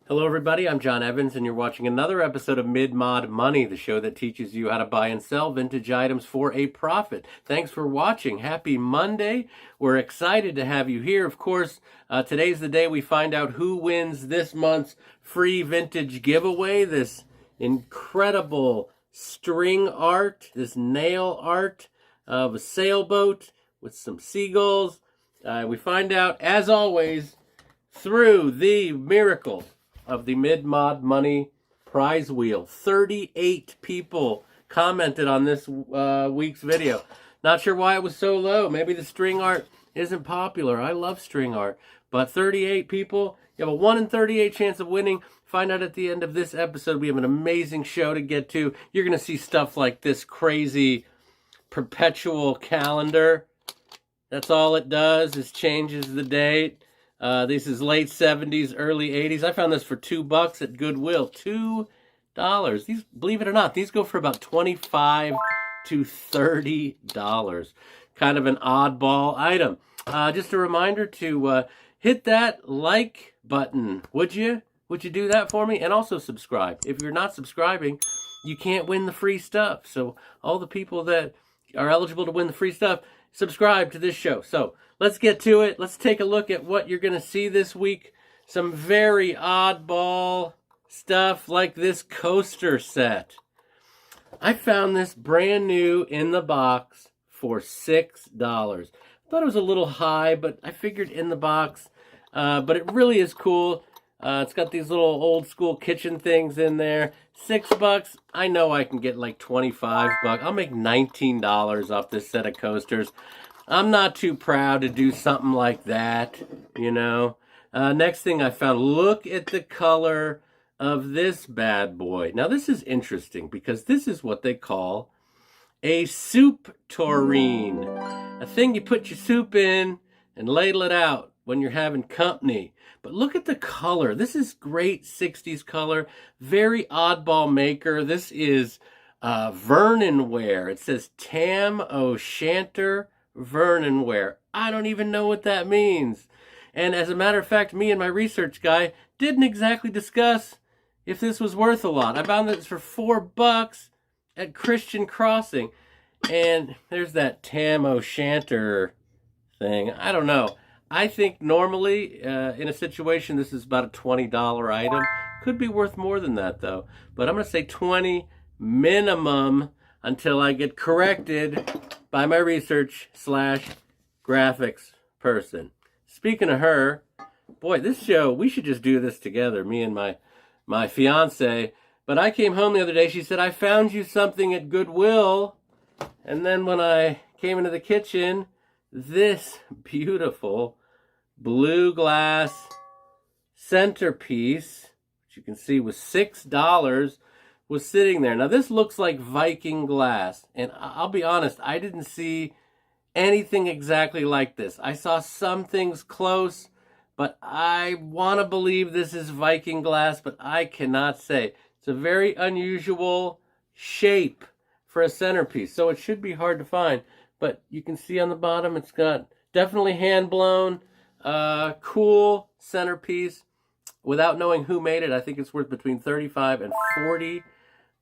Hello, everybody. I'm John Evans, and you're watching another episode of Mid-Mod Money, the show that teaches you how to buy and sell vintage items for a profit. Thanks for watching. Happy Monday. We're excited to have you here. Of course, today's the day we find out who wins this month's free vintage giveaway. This incredible string art, this nail art of a sailboat with some seagulls. We find out, as always, through the miracle of the Mid-Mod Money prize wheel. 38 people commented on this week's video. Not sure why it was so low. Maybe the string art isn't popular. I love string art. But 38 people, you have a 1 in 38 chance of winning. Find out at the end of this episode. We have an amazing show to get to. You're going to see stuff like this crazy Perpetual calendar. That's all it does, is changes the date. This is late 70s, early 80s. I found this for $2 at Goodwill. $2. These, believe it or not, these go for about $25 to $30. Kind of an oddball item. Just a reminder to hit that like button, would you? Would you do that for me? And also subscribe. If you're not subscribing, you can't win the free stuff. So all the people that are eligible to win the free stuff, subscribe to this show. So let's get to it. Let's take a look at what you're going to see this week. Some very oddball stuff like this coaster set. I found this brand new in the box for $6. I thought it was a little high, but I figured in the box. But it really is cool. It's got these little old school kitchen things in there. $6. I know I can get like $25. I'll make $19 off this set of coasters. I'm not too proud to do something like that, you know. Next thing I found, look at the color of this bad boy. Now this is interesting because this is what they call a Soup Tourine. A thing you put your soup in and ladle it out when you're having company. But look at the color. This is great 60s color. Very oddball maker. This is Vernonware. It says Tam O'Shanter Vernonware. I don't even know what that means. And as a matter of fact, me and my research guy didn't exactly discuss if this was worth a lot. I found this for $4 at Christian Crossing. And there's that Tam O'Shanter thing. I don't know. I think normally, in a situation, this is about a $20 item. Could be worth more than that, though. But I'm going to say $20 minimum until I get corrected by my research / graphics person. Speaking of her, boy, this show, we should just do this together, me and my fiance. But I came home the other day, she said, I found you something at Goodwill. And then when I came into the kitchen, this beautiful blue glass centerpiece, which you can see was $6, was sitting there. Now this looks like Viking Glass, and I'll be honest, I didn't see anything exactly like this. I saw some things close, but I want to believe this is Viking Glass, but I cannot say. It's a very unusual shape for a centerpiece, so it should be hard to find. But you can see on the bottom, it's got definitely hand-blown, cool centerpiece. Without knowing who made it, I think it's worth between $35 and $40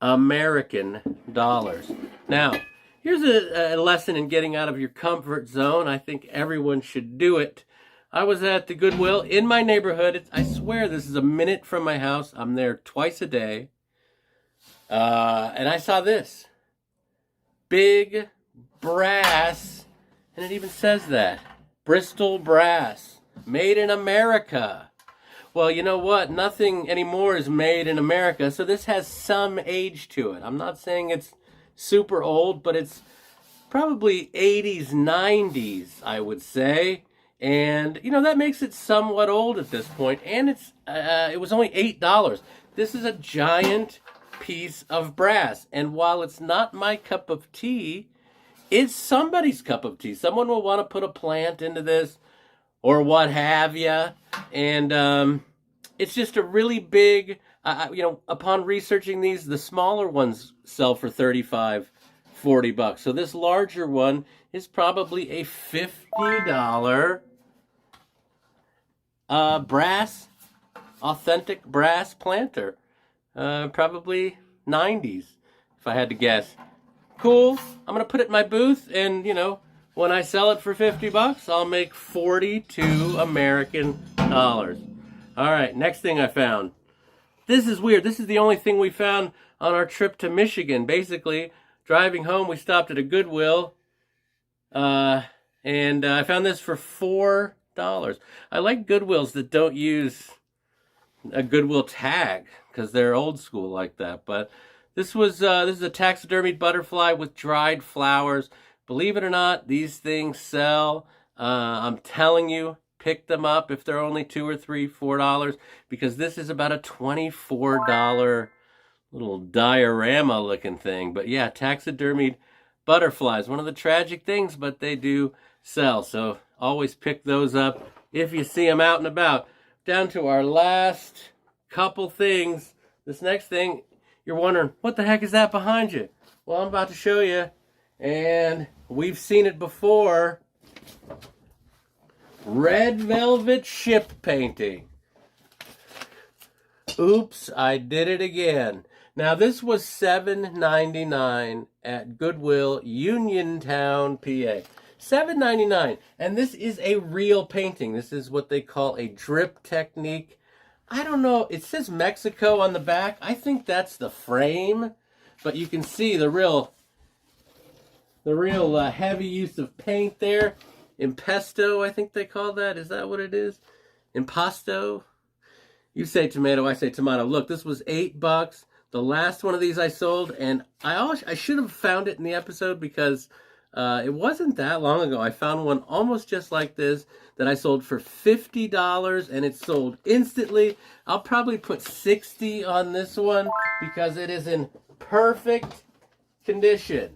American dollars. Now, here's a lesson in getting out of your comfort zone. I think everyone should do it. I was at the Goodwill in my neighborhood. I swear this is a minute from my house. I'm there twice a day. And I saw this. Big brass, and it even says that. Bristol Brass, made in America. Well, you know what? Nothing anymore is made in America, so this has some age to it. I'm not saying it's super old, but it's probably 80s, 90s, I would say. And, you know, that makes it somewhat old at this point. And it was only $8. This is a giant piece of brass. And while it's not my cup of tea, it's somebody's cup of tea. Someone will want to put a plant into this or what have you. And it's just a really big, you know, upon researching these, the smaller ones sell for $35, $40. So this larger one is probably a $50 brass authentic brass planter. Probably 90s, if I had to guess. Cool. I'm going to put it in my booth, and, you know, when I sell it for 50 bucks, I'll make 42 American dollars. All right, next thing I found. This is weird. This is the only thing we found on our trip to Michigan. Basically, driving home, we stopped at a Goodwill, and I found this for $4. I like Goodwills that don't use a Goodwill tag because they're old school like that. But this is a taxidermied butterfly with dried flowers. Believe it or not, these things sell. I'm telling you, pick them up if they're only $2 or $3, $4, because this is about a $24 little diorama looking thing. But yeah, taxidermied butterflies, one of the tragic things, but they do sell. So always pick those up if you see them out and about. Down to our last couple things. This next thing, you're wondering, what the heck is that behind you? Well, I'm about to show you, and we've seen it before. Red velvet ship painting. Oops, I did it again. Now, this was $7.99 at Goodwill, Uniontown, PA. $7.99, and this is a real painting. This is what they call a drip technique. I don't know, it says Mexico on the back. I think that's the frame, but you can see the real heavy use of paint there. Impasto, I think they call that. Is that what it is? Impasto? You say tomato, I say tomato. Look, this was $8. The last one of these I sold, and I should have found it in the episode because it wasn't that long ago. I found one almost just like this that I sold for $50, and it sold instantly. I'll probably put 60 on this one because it is in perfect condition.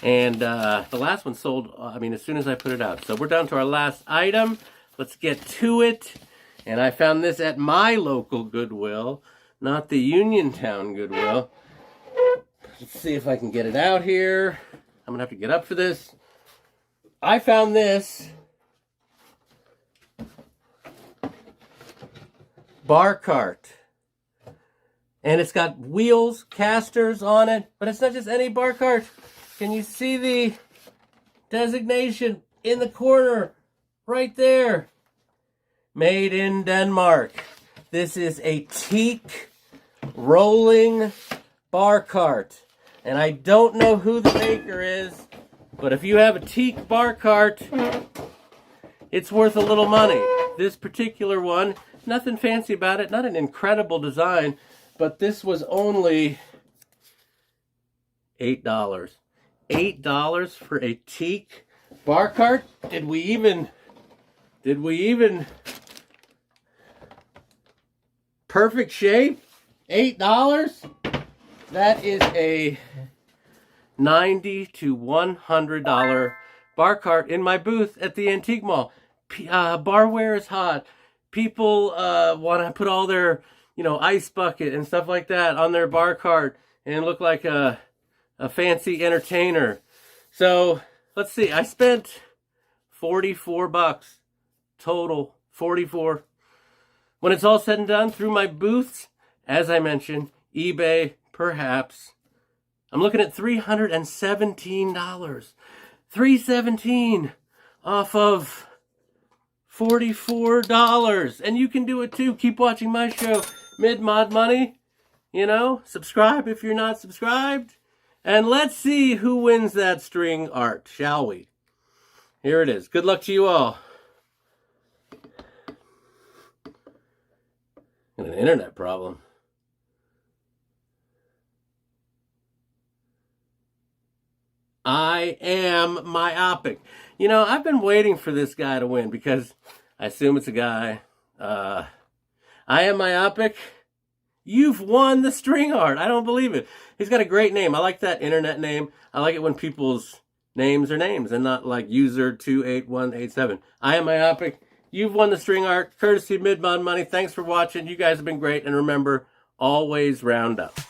And the last one sold, as soon as I put it out. So we're down to our last item. Let's get to it. And I found this at my local Goodwill, not the Uniontown Goodwill. Let's see if I can get it out here. I'm going to have to get up for this. I found this bar cart. And it's got wheels, casters on it. But it's not just any bar cart. Can you see the designation in the corner right there? Made in Denmark. This is a teak rolling bar cart. And I don't know who the maker is, but if you have a teak bar cart, it's worth a little money. This particular one, nothing fancy about it, not an incredible design, but this was only $8. $8 for a teak bar cart? Did we even perfect shape? $8? That is a $90 to $100 bar cart in my booth at the Antique Mall. Barware is hot. People want to put all their, ice bucket and stuff like that on their bar cart and look like a fancy entertainer. So let's see. I spent $44 total. 44. When it's all said and done, through my booths, as I mentioned, eBay, perhaps, I'm looking at $317. $317 off of $44. And you can do it too. Keep watching my show, Mid-Mod Money. Subscribe if you're not subscribed. And let's see who wins that string art, shall we? Here it is. Good luck to you all. Got an internet problem. I am myopic. I've been waiting for this guy to win because I assume it's a guy. I am myopic. You've won the string art. I don't believe it. He's got a great name. I like that internet name. I like it when people's names are names and not like user 28187. I am myopic. You've won the string art, courtesy of Mid-Mod Money. Thanks for watching. You guys have been great. And remember, always round up.